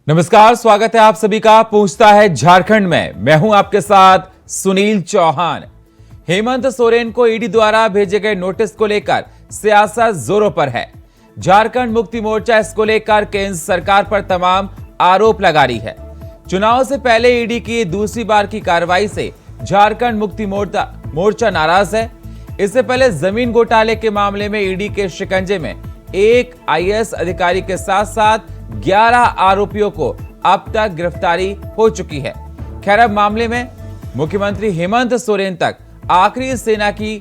नमस्कार, स्वागत है आप सभी का। पूछता है झारखंड में, मैं हूं आपके साथ सुनील चौहान। हेमंत सोरेन को ईडी द्वारा भेजे गए नोटिस को लेकर सियासत जोरों पर है। झारखंड मुक्ति मोर्चा इसको लेकर केंद्र सरकार पर तमाम आरोप लगा रही है। चुनाव से पहले ईडी की दूसरी बार की कार्रवाई से झारखंड मुक्ति मोर्चा नाराज है। इससे पहले जमीन घोटाले के मामले में ईडी के शिकंजे में एक आईएएस अधिकारी के साथ साथ 11 आरोपियों को अब तक गिरफ्तारी हो चुकी है। खैर, अब मामले में मुख्यमंत्री हेमंत सोरेन तक आखिरी सेना की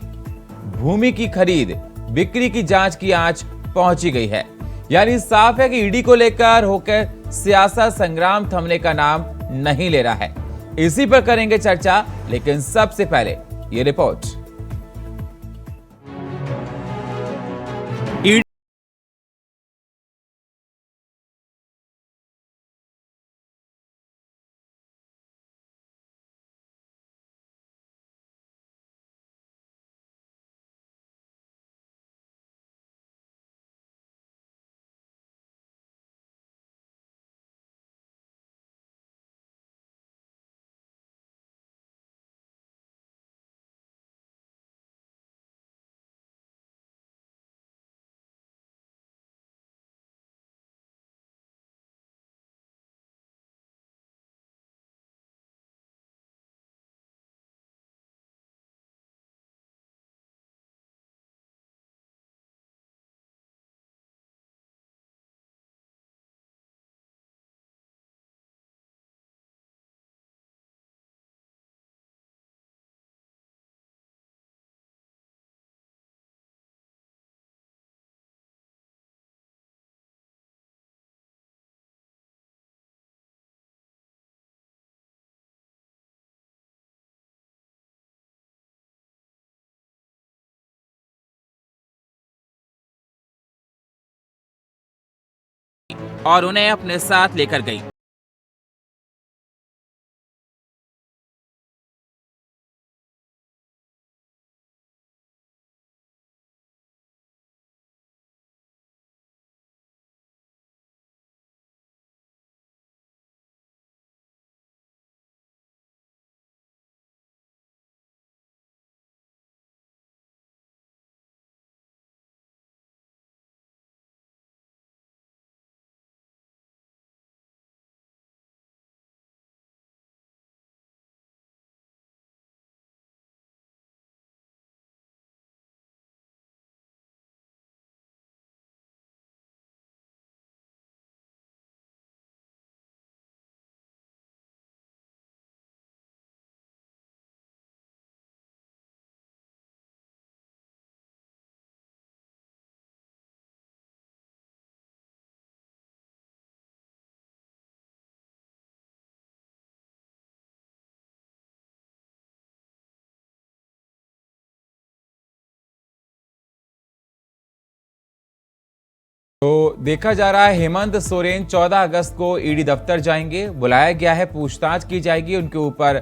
भूमि की खरीद बिक्री की जांच की आंच पहुंची गई है। यानी साफ है कि ईडी को लेकर होकर सियासत संग्राम थमने का नाम नहीं ले रहा है। इसी पर करेंगे चर्चा, लेकिन सबसे पहले ये रिपोर्ट। और उन्हें अपने साथ लेकर गई। तो देखा जा रहा है हेमंत सोरेन 14 अगस्त को ईडी दफ्तर जाएंगे। बुलाया गया है, पूछताछ की जाएगी उनके ऊपर।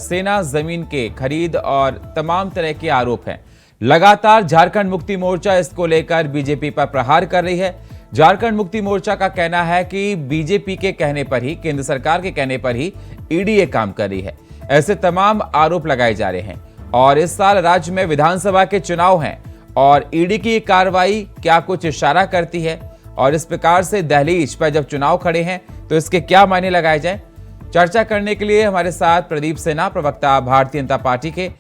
सेना जमीन के खरीद और तमाम तरह के आरोप हैं। लगातार झारखंड मुक्ति मोर्चा इसको लेकर बीजेपी पर प्रहार कर रही है। झारखंड मुक्ति मोर्चा का कहना है कि बीजेपी के कहने पर ही, केंद्र सरकार के कहने पर ही ईडी ये काम कर रही है। ऐसे तमाम आरोप लगाए जा रहे हैं। और इस साल राज्य में विधानसभा के चुनाव हैं और ईडी की कार्रवाई क्या कुछ इशारा करती है, और इस प्रकार से दहलीज पर जब चुनाव खड़े हैं तो इसके क्या मायने लगाए जाएं। चर्चा करने के लिए हमारे साथ प्रदीप सेना, प्रवक्ता भारतीय जनता पार्टी के,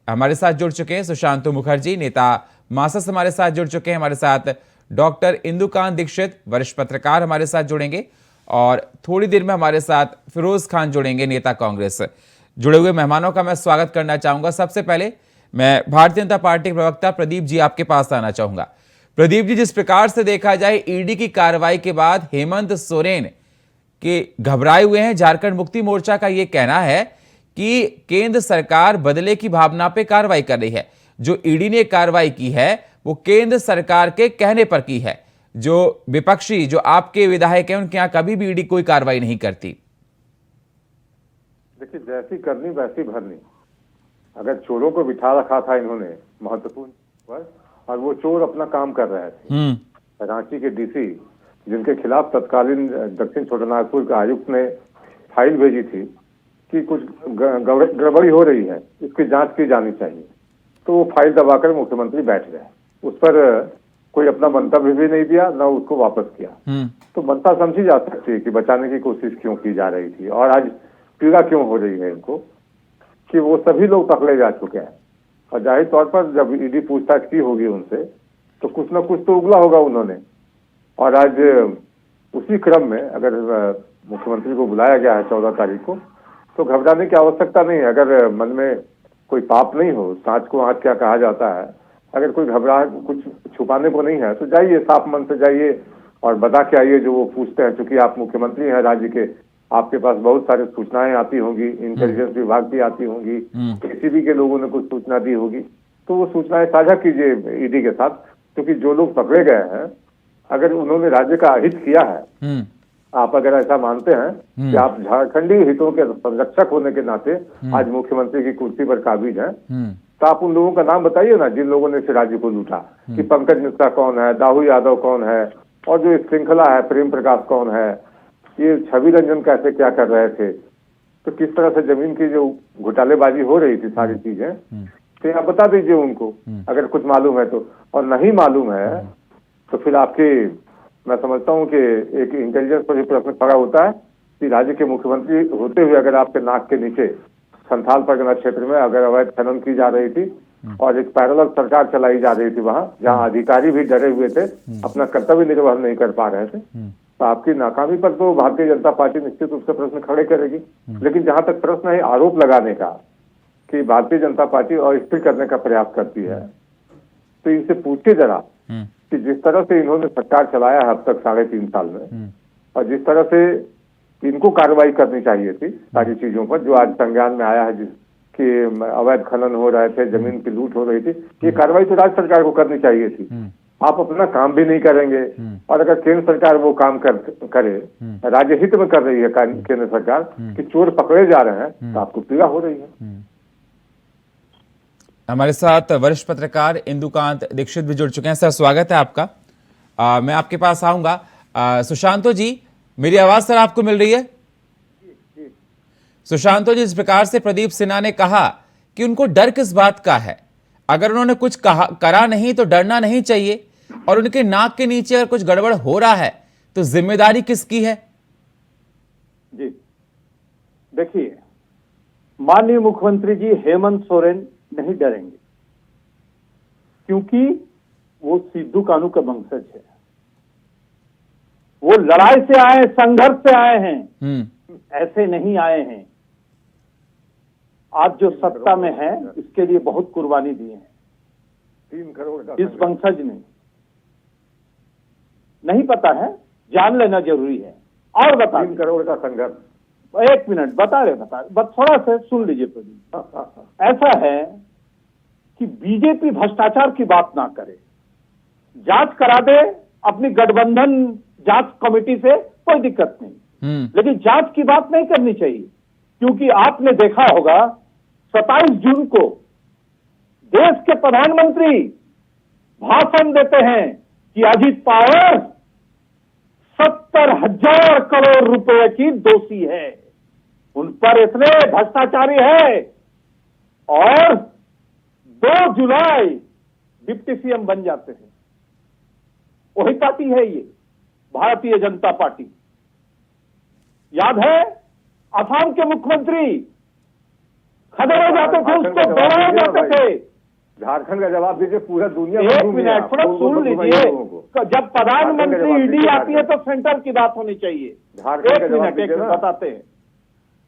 हमारे साथ जुड़ चुके हैं। सुशांतु मुखर्जी, नेता मासस, हमारे साथ जुड़ चुके हैं। हमारे साथ डॉक्टर इंदुकांत दीक्षित, वरिष्ठ पत्रकार, हमारे साथ जुड़ेंगे। और थोड़ी देर में हमारे साथ फिरोज खान जुड़ेंगे, नेता कांग्रेस। जुड़े हुए मेहमानों का मैं स्वागत करना चाहूंगा। सबसे पहले मैं भारतीय जनता पार्टी के प्रवक्ता प्रदीप जी आपके पास आना चाहूंगा। प्रदीप जी, जिस प्रकार से देखा जाए ईडी की कार्रवाई के बाद हेमंत सोरेन के घबराए हुए हैं। झारखंड मुक्ति मोर्चा का यह कहना है कि केंद्र सरकार बदले की भावना पे कार्रवाई कर रही है। जो ईडी ने कार्रवाई की है वो केंद्र सरकार के कहने पर की है। जो विपक्षी, जो आपके विधायक हैं, उनके यहां कभी भी ईडी कोई कार्रवाई नहीं करती। देखिए, जैसी करनी वैसी भरनी। अगर चोरों को बिठा रखा था इन्होंने महत्वपूर्ण पर, और वो चोर अपना काम कर रहे थे। रांची के डीसी जिनके खिलाफ तत्कालीन दक्षिण छोटानागपुर के आयुक्त ने फाइल भेजी थी कि कुछ गड़बड़ी हो रही है, इसकी जांच की जानी चाहिए। तो वो फाइल दबाकर मुख्यमंत्री बैठ गए, उस पर कोई अपना मंतव्य भी नहीं दिया, न उसको वापस किया। तो मनसा समझी जा सकती है कि बचाने की कोशिश क्यों की जा रही थी और आज पीड़ा क्यों हो रही है इनको कि वो सभी लोग पकड़े जा चुके हैं। और जाहिर तौर पर जब ईडी पूछताछ की होगी उनसे तो कुछ न कुछ तो उगला होगा उन्होंने। और आज उसी क्रम में अगर मुख्यमंत्री को बुलाया गया है 14 तारीख को, तो घबराने की आवश्यकता नहीं है। अगर मन में कोई पाप नहीं हो, सांच को आंच क्या कहा जाता है, अगर कोई घबराहट कुछ छुपाने को नहीं है तो जाइए, साफ मन से जाइए और बता के आइए जो वो पूछते हैं। क्योंकि आप मुख्यमंत्री हैं राज्य के, आपके पास बहुत सारी सूचनाएं आती होंगी, इंटेलिजेंस विभाग की आती होंगी, केसीबी के लोगों ने कुछ सूचना दी होगी, तो वो सूचनाएं साझा कीजिए ईडी के साथ। क्योंकि जो लोग पकड़े गए हैं, अगर उन्होंने राज्य का हित किया है, आप अगर ऐसा मानते हैं कि आप झारखंडी हितों के संरक्षक होने के नाते आज मुख्यमंत्री की कुर्सी पर काबिज हैं, तो आप उन लोगों का नाम बताइए ना जिन लोगों ने इस राज्य को लूटा। कि पंकज मिश्रा कौन है, दाऊ यादव कौन है, और जो श्रृंखला है प्रेम प्रकाश कौन है, ये छवि रंजन कैसे क्या कर रहे थे, तो किस तरह से जमीन की जो घोटालेबाजी हो रही थी, सारी चीजें तो आप बता दीजिए उनको अगर कुछ मालूम है तो। और नहीं मालूम है तो फिर आपकी, मैं समझता हूँ कि एक इंटेलिजेंस पर भी प्रश्न खड़ा होता है कि राज्य के मुख्यमंत्री होते हुए अगर आपके नाक के नीचे संथाल परगना क्षेत्र में अगर अवैध खनन की जा रही थी और एक पैरेलल सरकार चलाई जा रही थी वहां, जहां अधिकारी भी डरे हुए थे, अपना कर्तव्य निर्वहन नहीं कर पा रहे थे, तो आपकी नाकामी पर तो भारतीय जनता पार्टी निश्चित रूप से प्रश्न खड़े करेगी। लेकिन जहां तक प्रश्न है आरोप लगाने का कि भारतीय जनता पार्टी अस्थिर करने का प्रयास करती है, तो इनसे पूछिए जरा कि जिस तरह से इन्होंने सरकार चलाया है अब तक 3.5 साल में, और जिस तरह से इनको कार्रवाई करनी चाहिए थी सारी चीजों पर जो आज संज्ञान में आया है, जिसकी अवैध खनन हो रहे थे, जमीन की लूट हो रही थी, ये कार्रवाई तो राज्य सरकार को करनी चाहिए थी। आप अपना काम भी नहीं करेंगे, और अगर केंद्र सरकार वो काम करे, राज्य हित में कर रही है केंद्र सरकार कि चोर पकड़े जा रहे हैं, तो आपको पीड़ा हो रही है। हमारे साथ वरिष्ठ पत्रकार इंदुकांत दीक्षित भी जुड़ चुके हैं। सर, स्वागत है आपका। मैं आपके पास आऊंगा। सुशांतो जी, मेरी आवाज सर आपको मिल रही है? सुशांतो जी, इस प्रकार से प्रदीप सिन्हा ने कहा कि उनको डर किस बात का है? अगर उन्होंने कुछ करा नहीं तो डरना नहीं चाहिए, और उनके नाक के नीचे अगर कुछ गड़बड़ हो रहा है तो जिम्मेदारी किसकी है? जी देखिए, माननीय मुख्यमंत्री जी हेमंत सोरेन नहीं डरेंगे, क्योंकि वो सिद्धू कानू का वंशज है। वो लड़ाई से आए, संघर्ष से आए हैं, ऐसे नहीं आए हैं। आज जो सत्ता में है इसके लिए बहुत कुर्बानी दी है 3 करोड़ का इस वंशज ने। नहीं पता है, जान लेना जरूरी है। और बता 3 करोड़ का संघर्ष, 1 मिनट बता रहे बस थोड़ा सा सुन लीजिए प्रदीप। ऐसा है कि बीजेपी भ्रष्टाचार की बात ना करे, जांच करा दे अपनी गठबंधन जांच कमेटी से, कोई दिक्कत नहीं, लेकिन जांच की बात नहीं करनी चाहिए। क्योंकि आपने देखा होगा 27 जून को देश के प्रधानमंत्री भाषण देते हैं कि अजीत पवार 70,000 करोड़ रुपए की दोषी है, उन पर इतने भ्रष्टाचारी है, और 2 जुलाई डिप्टी सीएम बन जाते हैं। वही पार्टी है ये भारतीय जनता पार्टी। याद है असम के मुख्यमंत्री खदेड़े जाते थे, उसको दौड़ाए जाते थे। झारखंड का जवाब दीजिए, पूरा दुनिया। 1 मिनट थोड़ा सुन लीजिए। जब प्रधानमंत्री ईडी आती है तो सेंटर की बात होनी चाहिए। 1 मिनट बताते हैं।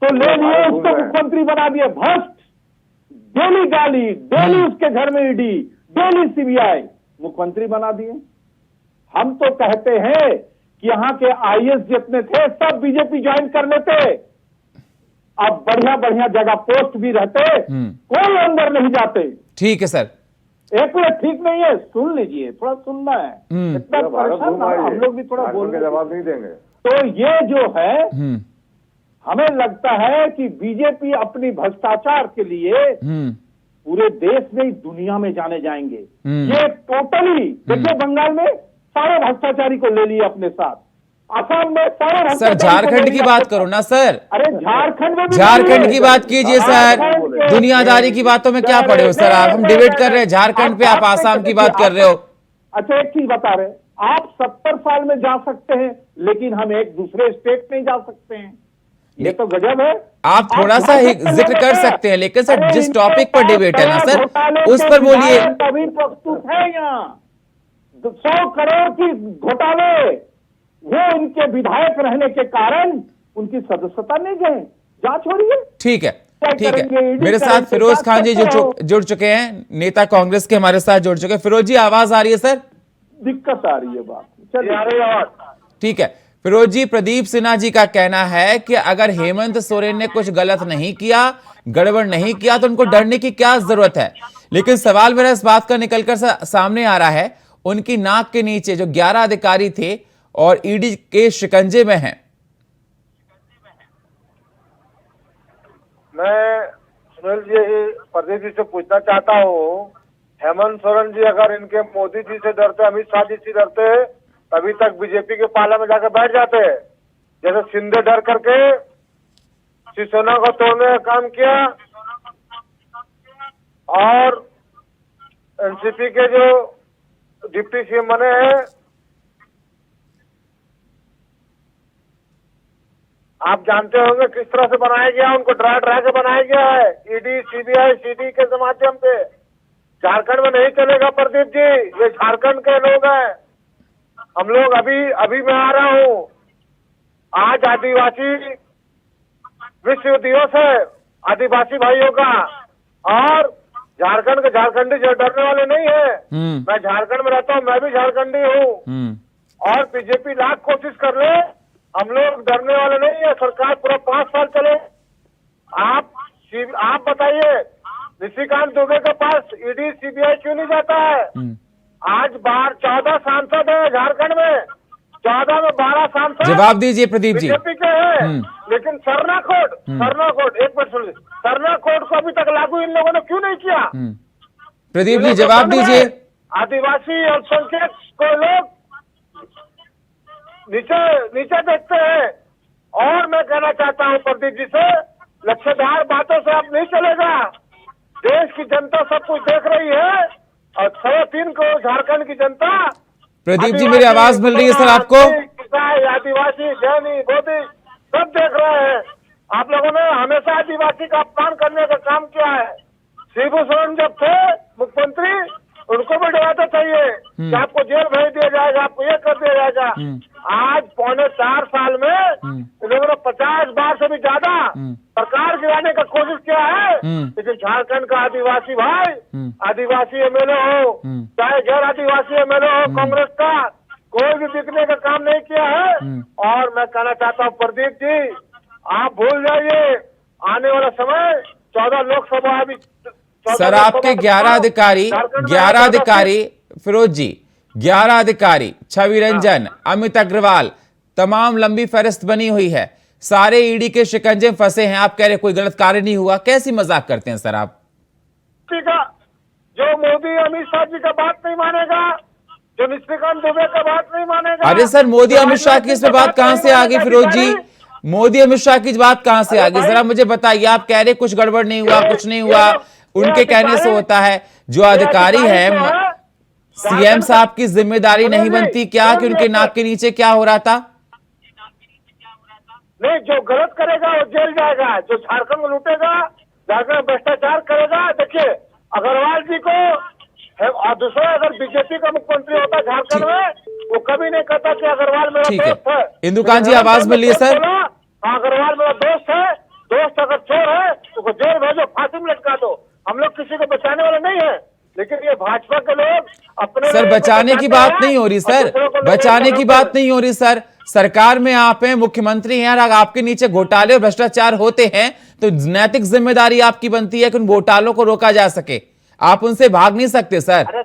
तो ले लिए उसको मुख्यमंत्री बना दिए, भ्रष्ट, डेली गाली, डेली उसके घर में ईडी, डेली सीबीआई, मुख्यमंत्री बना दिए। हम तो कहते हैं कि यहाँ के आईएएस जितने थे सब बीजेपी ज्वाइन कर लेते, अब बढ़िया बढ़िया जगह पोस्ट भी रहते, कोई अंदर नहीं जाते। ठीक है सर। 1 मिनट ठीक नहीं है, सुन लीजिए, थोड़ा सुनना है। इतना परेशान ना, हम लोग भी थोड़ा बोलने जवाब नहीं देंगे। तो ये जो है, हमें लगता है कि बीजेपी अपनी भ्रष्टाचार के लिए पूरे देश में, दुनिया में जाने जाएंगे। ये टोटली देखिए, बंगाल में सारे भ्रष्टाचारी को ले लिए अपने साथ, असम में सर सर झारखंड की बात करो ना सर। अरे झारखंड में झारखंड की बात कीजिए सर, दुनियादारी की बातों में क्या पड़े हो सर आप? हम डिबेट कर रहे हैं झारखंड पे, आप आसाम की बात कर रहे हो। अच्छा एक चीज बता रहे, आप 70 साल में जा सकते हैं लेकिन हम एक दूसरे स्टेट में जा सकते हैं, ये तो गजब है। आप थोड़ा सा जिक्र कर सकते हैं, लेकिन सर जिस टॉपिक पर डिबेट है ना सर, उस पर बोलिए। अभी प्रस्तुत है यहाँ 100 करोड़ की घोटाले, वो उनके विधायक रहने के कारण उनकी सदस्यता नहीं गए, जांच हो रही है। ठीक है, ठीक है। मेरे साथ फिरोज खान जी जुड़ चुके हैं, नेता कांग्रेस के हमारे साथ जुड़ चुके हैं। फिरोज जी आवाज आ रही है सर? दिक्कत आ रही है, बात चलिए आ रही है आवाज। ठीक है फिरोज जी, प्रदीप सिन्हा जी का कहना है कि अगर हेमंत सोरेन ने कुछ गलत नहीं किया, गड़बड़ नहीं किया, तो उनको डरने की क्या जरूरत है। लेकिन सवाल मेरा इस बात का निकलकर सामने आ रहा है, उनकी नाक के नीचे जो 11 अधिकारी थे और ईडी के शिकंजे में हैं। मैं सुनील जी, प्रदीप जी से पूछना चाहता हूँ, हेमंत सोरेन जी अगर इनके मोदी जी से डरते, अमित शाह जी से डरते, तभी तक बीजेपी के पाला में जाकर बैठ जाते। जैसे शिंदे डर करके शिवसेना को तोड़ने का काम किया, और एनसीपी के जो डिप्टी सीएम बने हैं, आप जानते होंगे किस तरह से बनाया गया, उनको डरा डरा के बनाया गया है, ईडी सीबीआई सीडी के माध्यम से। झारखंड में नहीं चलेगा प्रदीप जी, ये झारखंड के लोग हैं। हम लोग अभी मैं आ रहा हूँ, आज आदिवासी विश्व दिवस है आदिवासी भाइयों का, और झारखंड के झारखंडी जो डरने वाले नहीं है। मैं झारखंड में रहता हूँ, मैं भी झारखंडी हूँ, और बीजेपी लाख कोशिश कर ले, हम लोग डरने वाले नहीं है। सरकार पूरा 5 साल चले, आप बताइए निशिकांत दुबे के पास ईडी सीबीआई क्यों नहीं जाता है? आज 14 सांसद है झारखंड में, 14 में 12 सांसद जवाब दीजिए प्रदीप जी बीजेपी के हैं। लेकिन सरना कोड एक मिनट सुन लीजिए, सरना कोड को अभी तक लागू इन लोगों ने क्यों नहीं किया? प्रदीप जी जवाब दीजिए। आदिवासी अल्पसंख्यक को लोग नीचे देखते हैं। और मैं कहना चाहता हूं प्रदीप जी से, लक्ष्यधार बातों से अब नहीं चलेगा। देश की जनता सब कुछ देख रही है, और 3.25 करोड़ झारखंड की जनता। प्रदीप जी मेरी आवाज मिल रही है सर आपको? आदिवासी जैनी बोधी सब देख रहे हैं। आप लोगों ने हमेशा आदिवासी का अपमान करने का काम किया है। शिबू सोरेन जब थे मुख्यमंत्री, उनको भी डराना चाहिए कि आपको जेल भेज दिया जाएगा, आपको ये कर दिया जाएगा। आज 4.25 साल में इन लोगों ने 50 बार से भी ज्यादा सरकार गिराने का कोशिश किया है। लेकिन झारखंड का आदिवासी भाई, आदिवासी एमएलए हो चाहे गैर आदिवासी एमएलए हो, कांग्रेस का कोई भी बिकने का काम नहीं किया है। और मैं कहना चाहता हूँ प्रदीप जी, आप भूल जाइए, आने वाला समय 14 लोकसभा अभी सर आपके 11 अधिकारी फिरोज जी, 11 अधिकारी, छवि रंजन, अमित अग्रवाल, तमाम लंबी फहरिस्त बनी हुई है, सारे ईडी के शिकंजे में फंसे हैं। आप कह रहे कोई गलत कार्य नहीं हुआ, कैसी मजाक करते हैं सर आप? जो मोदी अमित शाह जी का बात नहीं मानेगा, जो निशिकांत दुबे का बात नहीं मानेगा। अरे सर मोदी अमित शाह की इसमें बात कहां से आ गई फिरोज जी? मोदी अमित शाह की बात कहां से आ गई, जरा मुझे बताइए। आप कह रहे कुछ गड़बड़ नहीं हुआ, कुछ नहीं हुआ, उनके कहने से होता है। जो अधिकारी है, सीएम साहब की जिम्मेदारी नहीं बनती क्या कि उनके नाक के नीचे क्या हो रहा था? नहीं, जो गलत करेगा वो जेल जाएगा, जो झारखंड में लूटेगा, झारखंड में भ्रष्टाचार करेगा। देखिए अग्रवाल जी को, और दूसरा अगर बीजेपी का मुख्यमंत्री होता झारखंड में, वो कभी नहीं कहता कि अग्रवाल मेरा दोस्त है। इंदुकांत जी आवाज मिल रही है सर? अग्रवाल मेरा दोस्त है, दोस्त अगर चोर है तो जेल भेजो, फांसी में लटका दो। हम लोग किसी को बचाने वाले नहीं है। लेकिन ये भाजपा के लोग अपने सर बचाने की बात नहीं हो रही सर, बचाने की बात नहीं हो रही सर। सरकार में आप हैं, मुख्यमंत्री हैं, अगर आपके नीचे घोटाले और भ्रष्टाचार होते हैं तो नैतिक जिम्मेदारी आपकी बनती है कि उन घोटालों को रोका जा सके। आप उनसे भाग नहीं सकते सर। अरे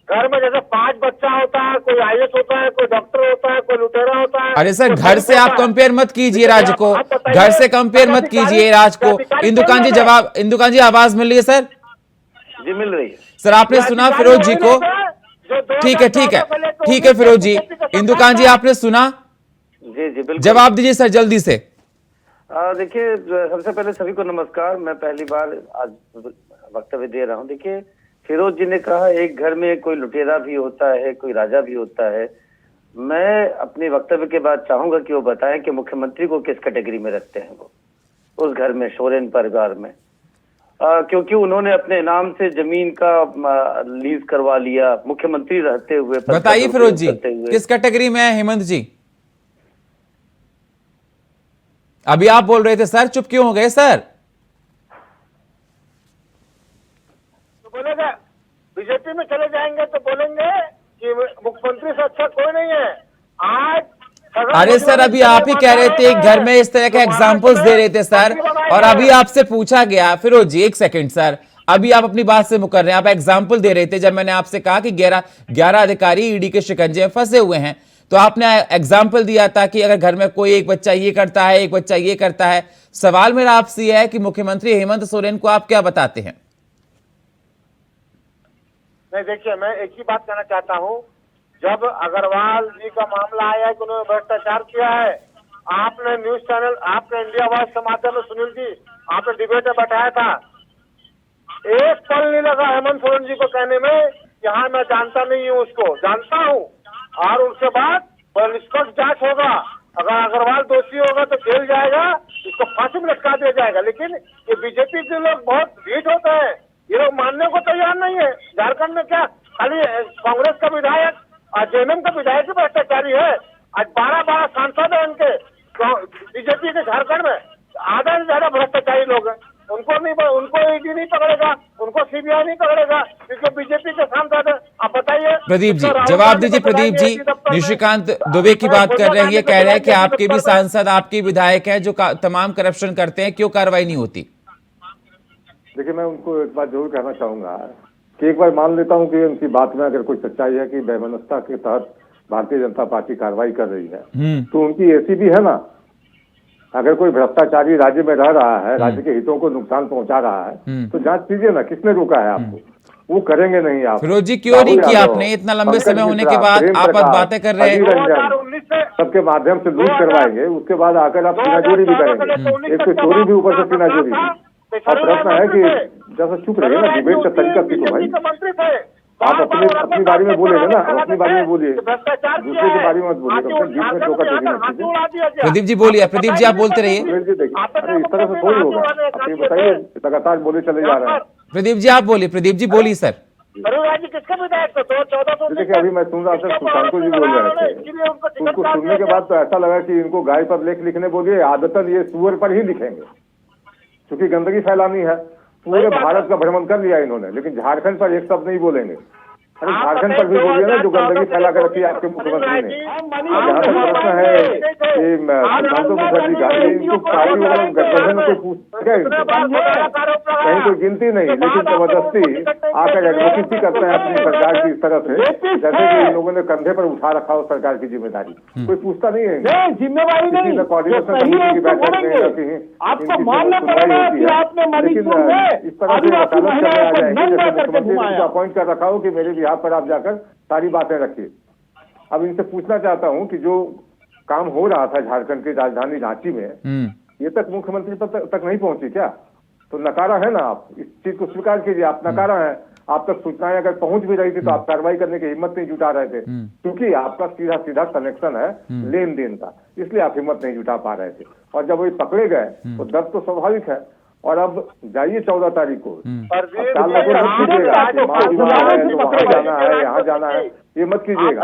घर में जैसे 5 बच्चा होता है, कोई आईएएस होता है, कोई डॉक्टर होता है, कोई लुटेरा होता है। अरे सर घर से आप कंपेयर मत कीजिए राज्य को, घर से कंपेयर मत कीजिए राज्य को। इंदुकांत जी आवाज मिल रही है सर? जी मिल रही है सर। आपने सुना फिरोज जी को? जो ठीक है, ठीक है, ठीक है फिरोज जी। इंदुकान जी, आपने सुना? जी जी बिल्कुल। जवाब दीजिए सर जल्दी से। देखिए, सबसे पहले सभी को नमस्कार। मैं पहली बार आज वक्तव्य दे रहा हूँ। देखिए, फिरोज जी ने कहा एक घर में कोई लुटेरा भी होता है, कोई राजा भी होता है। मैं अपने वक्तव्य के बाद चाहूंगा कि वो बताएं कि मुख्यमंत्री को किस कैटेगरी में रखते हैं वो उस घर में, सोरेन परिवार में। क्योंकि उन्होंने अपने नाम से जमीन का लीज करवा लिया मुख्यमंत्री रहते हुए। बताइए फिरोज जी, किस कैटेगरी में है हेमंत जी? अभी आप बोल रहे थे सर, चुप क्यों हो गए सर? तो बोलेगा बीजेपी में चले जाएंगे तो बोलेंगे कि मुख्यमंत्री से अच्छा कोई नहीं है। आज अरे सर, अभी आप ही कह रहे थे घर में इस तरह के एग्जाम्पल्स दे रहे थे सर, और अभी आपसे पूछा गया। फिरोज जी एक सेकंड सर, अभी आप अपनी बात से मुकर रहे हैं। आप एग्जाम्पल दे रहे थे जब मैंने आपसे कहा कि 11 अधिकारी ईडी के शिकंजे में फंसे हुए हैं, तो आपने एग्जाम्पल दिया था कि अगर घर में कोई एक बच्चा ये करता है, एक बच्चा ये करता है। सवाल मेरा आपसे यह है कि मुख्यमंत्री हेमंत सोरेन को आप क्या बताते हैं? नहीं, देखिए, मैं एक ही बात कहना चाहता हूँ। जब अग्रवाल जी का मामला आया कि उन्होंने भ्रष्टाचार किया है, आपने न्यूज चैनल, आपने इंडिया वॉइस के माध्यम में, सुनील जी, आपने डिबेट में बैठाया था। एक पल नहीं लगा हेमंत सोरेन जी को कहने में कि हाँ मैं जानता नहीं हूँ, उसको जानता हूँ, और उसके बाद निष्पक्ष जांच होगा। अगर अग्रवाल दोषी होगा तो जेल जाएगा, इसको फांसी में लटका दिया जाएगा। लेकिन ये बीजेपी के लोग बहुत ढीठ होते हैं, ये लोग मानने को तैयार नहीं है। झारखंड में क्या खाली कांग्रेस का विधायक और जेएमएम का विधायक भी भ्रष्टाचारी है। आज 12 सांसद है उनके बीजेपी के झारखंड में, आधा से ज्यादा भ्रष्टाचारी लोग हैं। उनको ईडी नहीं पकड़ेगा, उनको सीबीआई नहीं पकड़ेगा, क्योंकि बीजेपी के सांसद है। आप बताइए प्रदीप जी, जवाब दीजिए। प्रदीप जी, निशिकांत दुबे की बात कर रहे हैं, ये कह रहे हैं कि आपके भी सांसद, आपके विधायक हैं जो तमाम करप्शन करते हैं, क्यों कार्रवाई नहीं होती? देखिए, मैं उनको एक बात जरूर कहना चाहूंगा कि एक बार मान लेता हूं कि उनकी बात में अगर कोई सच्चाई है कि वैमनस्यता के तहत भारतीय जनता पार्टी कार्रवाई कर रही है, तो उनकी ऐसी भी है ना। अगर कोई भ्रष्टाचारी राज्य में रह रहा है, राज्य के हितों को नुकसान पहुंचा रहा है, तो जांच कीजिए ना, किसने रोका है आपको? वो करेंगे नहीं आप। फिरोज जी, क्यों नहीं किया आपने? इतना लंबे समय होने के बाद आप बातें कर रहे हैं। सबके माध्यम से लूट करवाएंगे, उसके बाद आकर आप सीनाचोरी भी करेंगे। एक तो चोरी भी, ऊपर से सीनाचोरी भी। और प्रश्न है कि जैसा चुप रहिए ना, डिबेट का तरीका सीखो भाई। आप अपनी बारी में बोलेंगे ना, अपनी बारी में बोलिए, दूसरे की बारी में मत बोलिए। बीच में टोका। प्रदीप जी बोलिए, प्रदीप जी आप बोलते रहिए। अरे इस तरह से थोड़ी होगा। आप ये बताइए, लगातार बोले चले जा रहे हैं। प्रदीप जी आप बोलिए, प्रदीप जी बोलिए सर। देखिए, अभी मैं सुन रहा था सुशांतो जी बोल रहे थे, उनको सुनने के बाद तो ऐसा लगा कि इनको गाय पर लेख लिखने बोलिए, आदतन ये सुअर पर ही लिखेंगे, क्योंकि गंदगी फैलानी है। पूरे भारत का भ्रमण कर लिया इन्होंने, लेकिन झारखंड पर एक शब्द नहीं बोलेंगे। अरे झारखंड पर भी बोलिए ना, जो गंदगी फैला कर रखी है आपके मुख्यमंत्री ने। जहाँ तक प्रश्न है कि सुशांतो मुखर्जी का, इनको पार्टी वालों गठबंधन में कोई पूछेगा इनको? कहीं कोई गिनती नहीं, लेकिन जबरदस्ती आकर एडवोकेसी करते हैं अपनी सरकार की इस तरह से, जैसे कि इन लोगों ने कंधे पर उठा रखा हो सरकार की जिम्मेदारी। कोई पूछता नहीं है, जिम्मेवारी नहीं, कोऑर्डिनेशन कमेटी की बैठक में जाती है, आपको मानना पड़ेगा कि आपने मणिपुर में इस तरह से वकालत करने आ जाएंगे, जैसे मुख्यमंत्री ने अपॉइंट कर रखा हो कि मेरे यहाँ पर आप जाकर सारी बातें रखिए। अब इनसे पूछना चाहता हूं कि जो काम हो रहा था झारखंड की राजधानी रांची में, ये तक मुख्यमंत्री तक नहीं पहुंची क्या? तो नकारा है ना, आप इस चीज को स्वीकार कीजिए, आप नकारा है। आप तक सूचनाएं अगर पहुंच भी रही थी तो आप कार्रवाई करने की हिम्मत नहीं जुटा रहे थे, क्योंकि आपका सीधा सीधा कनेक्शन है लेन देन का, इसलिए आप हिम्मत नहीं जुटा पा रहे थे। और जब वो पकड़े गए तो दर्द तो स्वाभाविक है। और अब जाइए 14 तारीख को, जाना है, यहाँ जाना है, ये मत कीजिएगा।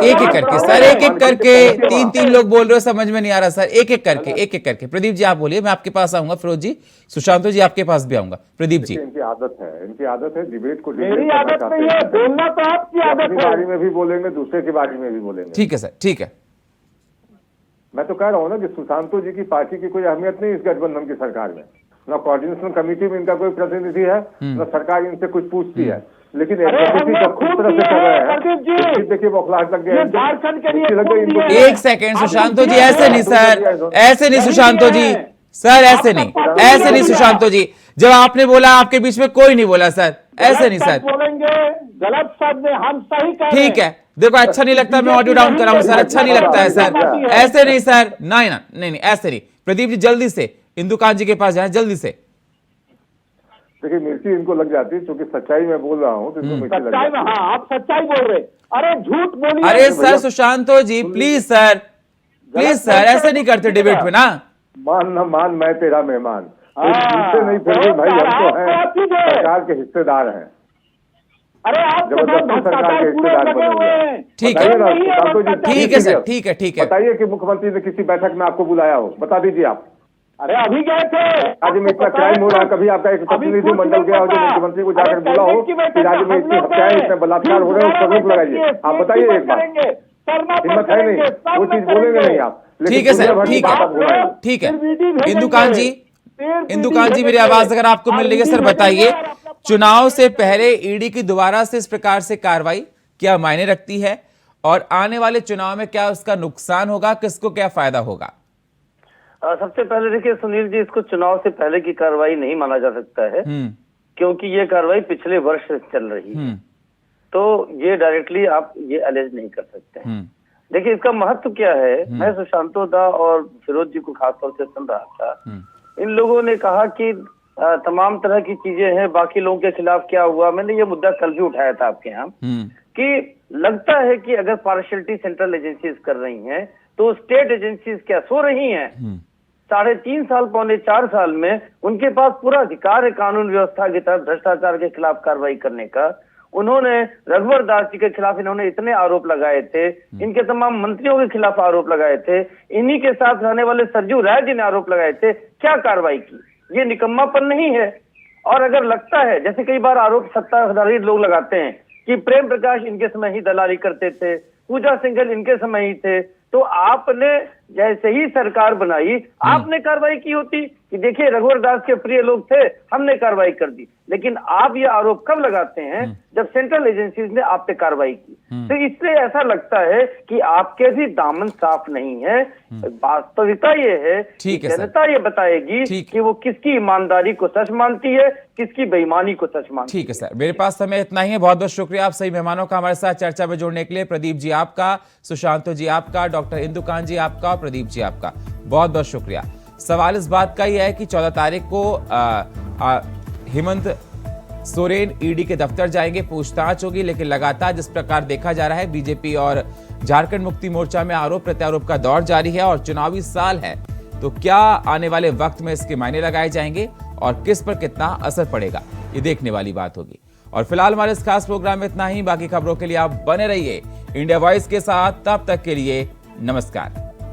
एक एक करके सर, एक एक करके, तीन लोग बोल रहे हो, समझ में नहीं आ रहा सर। एक एक करके प्रदीप जी आप बोलिए, मैं आपके पास आऊंगा। फिरोज जी, सुशांतो जी आपके पास भी आऊंगा। प्रदीप जी, इनकी आदत है डिबेट को, मेरी आदत नहीं है बोलना, तो आपकी आदत है। अपनी बारी में भी बोलेंगे, दूसरे की बारी में भी बोलेंगे। ठीक है सर, ठीक है। मैं तो कह रहा हूँ ना कि सुशांतो जी की पार्टी की कोई अहमियत नहीं इस गठबंधन की सरकार में, न कोऑर्डिनेशन कमेटी में इनका कोई प्रतिनिधि है, न सरकार इनसे कुछ पूछती है। लेकिन देखिए बौखलाहट लग गया। एक सेकेंड सुशांतो जी, ऐसे नहीं सर, ऐसे नहीं सुशांतो जी, सर ऐसे नहीं सुशांतो जी। जब आपने बोला, आपके बीच में कोई नहीं बोला सर, ऐसे नहीं सर, बोलेंगे गलत शब्द, हम सही कह रहे हैं। ठीक है, देखो अच्छा नहीं लगता मैं ऑडियो डाउन कर रहा हूं सर, अच्छा नहीं लगता है सर, ऐसे नहीं सर, नहीं ऐसे नहीं। प्रदीप जी जल्दी से इंदुकांत जी के पास जाए, जल्दी से। देखिए मिर्ची इनको लग जाती है, क्योंकि सच्चाई मैं बोल रहा हूँ तो इनको मिर्ची लग सच्चाई जाती में, है। हाँ आप सच्चाई बोल रहे, अरे झूठ बोलिए। अरे sir Sushanto ji please sir, please sir, ऐसे नहीं करते डिबेट में ना। मान न मान मैं तेरा मेहमान, हाँ, नहीं फिर भी भाई हम तो हैं आप तो सरकार के हिस्सेदार हैं। अरे आप जबरदस्ती सरकार के हिस्सेदार बने हुए हैं। ठीक है, बताइए ना, सुशांतो जी, ठीक है सर, ठीक है, ठीक है। बताइए कि मुख्यमंत्री ने किसी बैठक में आपको बुलाया हो, बता दीजिए आप। अरे अभी गए थे, राज्य में इतना क्राइम हो रहा है, कभी आपका एक प्रतिनिधि मंडल गया हो जो मुख्यमंत्री को जाकर बोला हो कि राज्य में इतनी हत्याएं, इतने बलात्कार हो रहे हैं, उसका रोक लगाइए। आप बताइए एक बार, हिम्मत है नहीं, वो चीज बोलेंगे नहीं आप। ठीक है सर, ठीक है, ठीक है। इंदुकांत जी मेरी आवाज अगर आपको मिल रही है सर बताइए, चुनाव से पहले ईडी की दोबारा से इस प्रकार से कार्रवाई क्या मायने रखती है, और आने वाले चुनाव में क्या उसका नुकसान होगा, किसको क्या फायदा होगा? सबसे पहले देखिए सुनील जी, इसको चुनाव से पहले की कार्रवाई नहीं माना जा सकता है, क्योंकि ये कार्रवाई पिछले वर्ष से चल रही है, तो ये डायरेक्टली आप ये अलेज नहीं कर सकते हैं। देखिए इसका महत्व क्या है, मैं सुशांतो दा और फिरोज जी को खासतौर से सुन रहा था, इन लोगों ने कहा कि तमाम तरह की चीजें हैं, बाकी लोगों के खिलाफ क्या हुआ। मैंने ये मुद्दा कल भी उठाया था आपके यहाँ कि लगता है कि अगर पार्शियलिटी सेंट्रल एजेंसीज कर रही हैं तो स्टेट एजेंसीज क्या सो रही हैं? 3.5 साल, 4 साल में उनके पास पूरा अधिकार है कानून व्यवस्था के तहत भ्रष्टाचार के खिलाफ कार्रवाई करने का। उन्होंने रघुवर दास जी के खिलाफ इन्होंने इतने आरोप लगाए थे, इनके तमाम मंत्रियों के खिलाफ आरोप लगाए थे, इन्हीं के साथ रहने वाले सरजू राय जी ने आरोप लगाए थे, क्या कार्रवाई की? ये निकम्मापन नहीं है। और अगर लगता है, जैसे कई बार आरोप सत्ताधारी लोग लगाते हैं कि प्रेम प्रकाश इनके समय ही दलाली करते थे, पूजा सिंघल इनके समय ही थे, तो आपने जैसे ही सरकार बनाई आपने कार्रवाई की होती कि देखिए रघुवर दास के प्रिय लोग थे, हमने कार्रवाई कर दी। लेकिन आप ये आरोप कब लगाते हैं? जब सेंट्रल एजेंसीज ने आप पे कार्रवाई की। तो इसलिए ऐसा लगता है कि आपके भी दामन साफ नहीं है। वास्तविकता ये है कि जनता ये बताएगी कि वो किसकी ईमानदारी को सच मानती है, किसकी बेईमानी को सच मानती है। ठीक है सर, मेरे पास समय इतना ही है। बहुत बहुत शुक्रिया आप सही मेहमानों का हमारे साथ चर्चा में जुड़ने के लिए। प्रदीप जी आपका, सुशांतो जी आपका, डॉक्टर इंदुकांत जी आपका, प्रदीप जी आपका, बहुत बहुत शुक्रिया। सवाल इस बात का ही है कि 14 तारीख को हेमंत सोरेन ईडी के दफ्तर जाएंगे, पूछताछ होगी, लेकिन लगातार जिस प्रकार देखा जा रहा है बीजेपी और झारखंड मुक्ति मोर्चा में आरोप प्रत्यारोप का दौर जारी है और चुनावी साल है, तो क्या आने वाले वक्त में इसके मायने लगाए जाएंगे और किस पर कितना असर पड़ेगा, ये देखने वाली बात होगी। और फिलहाल हमारे इस खास प्रोग्राम में इतना ही। बाकी खबरों के लिए आप बने रहिए इंडिया वॉइस के साथ। तब तक के लिए नमस्कार।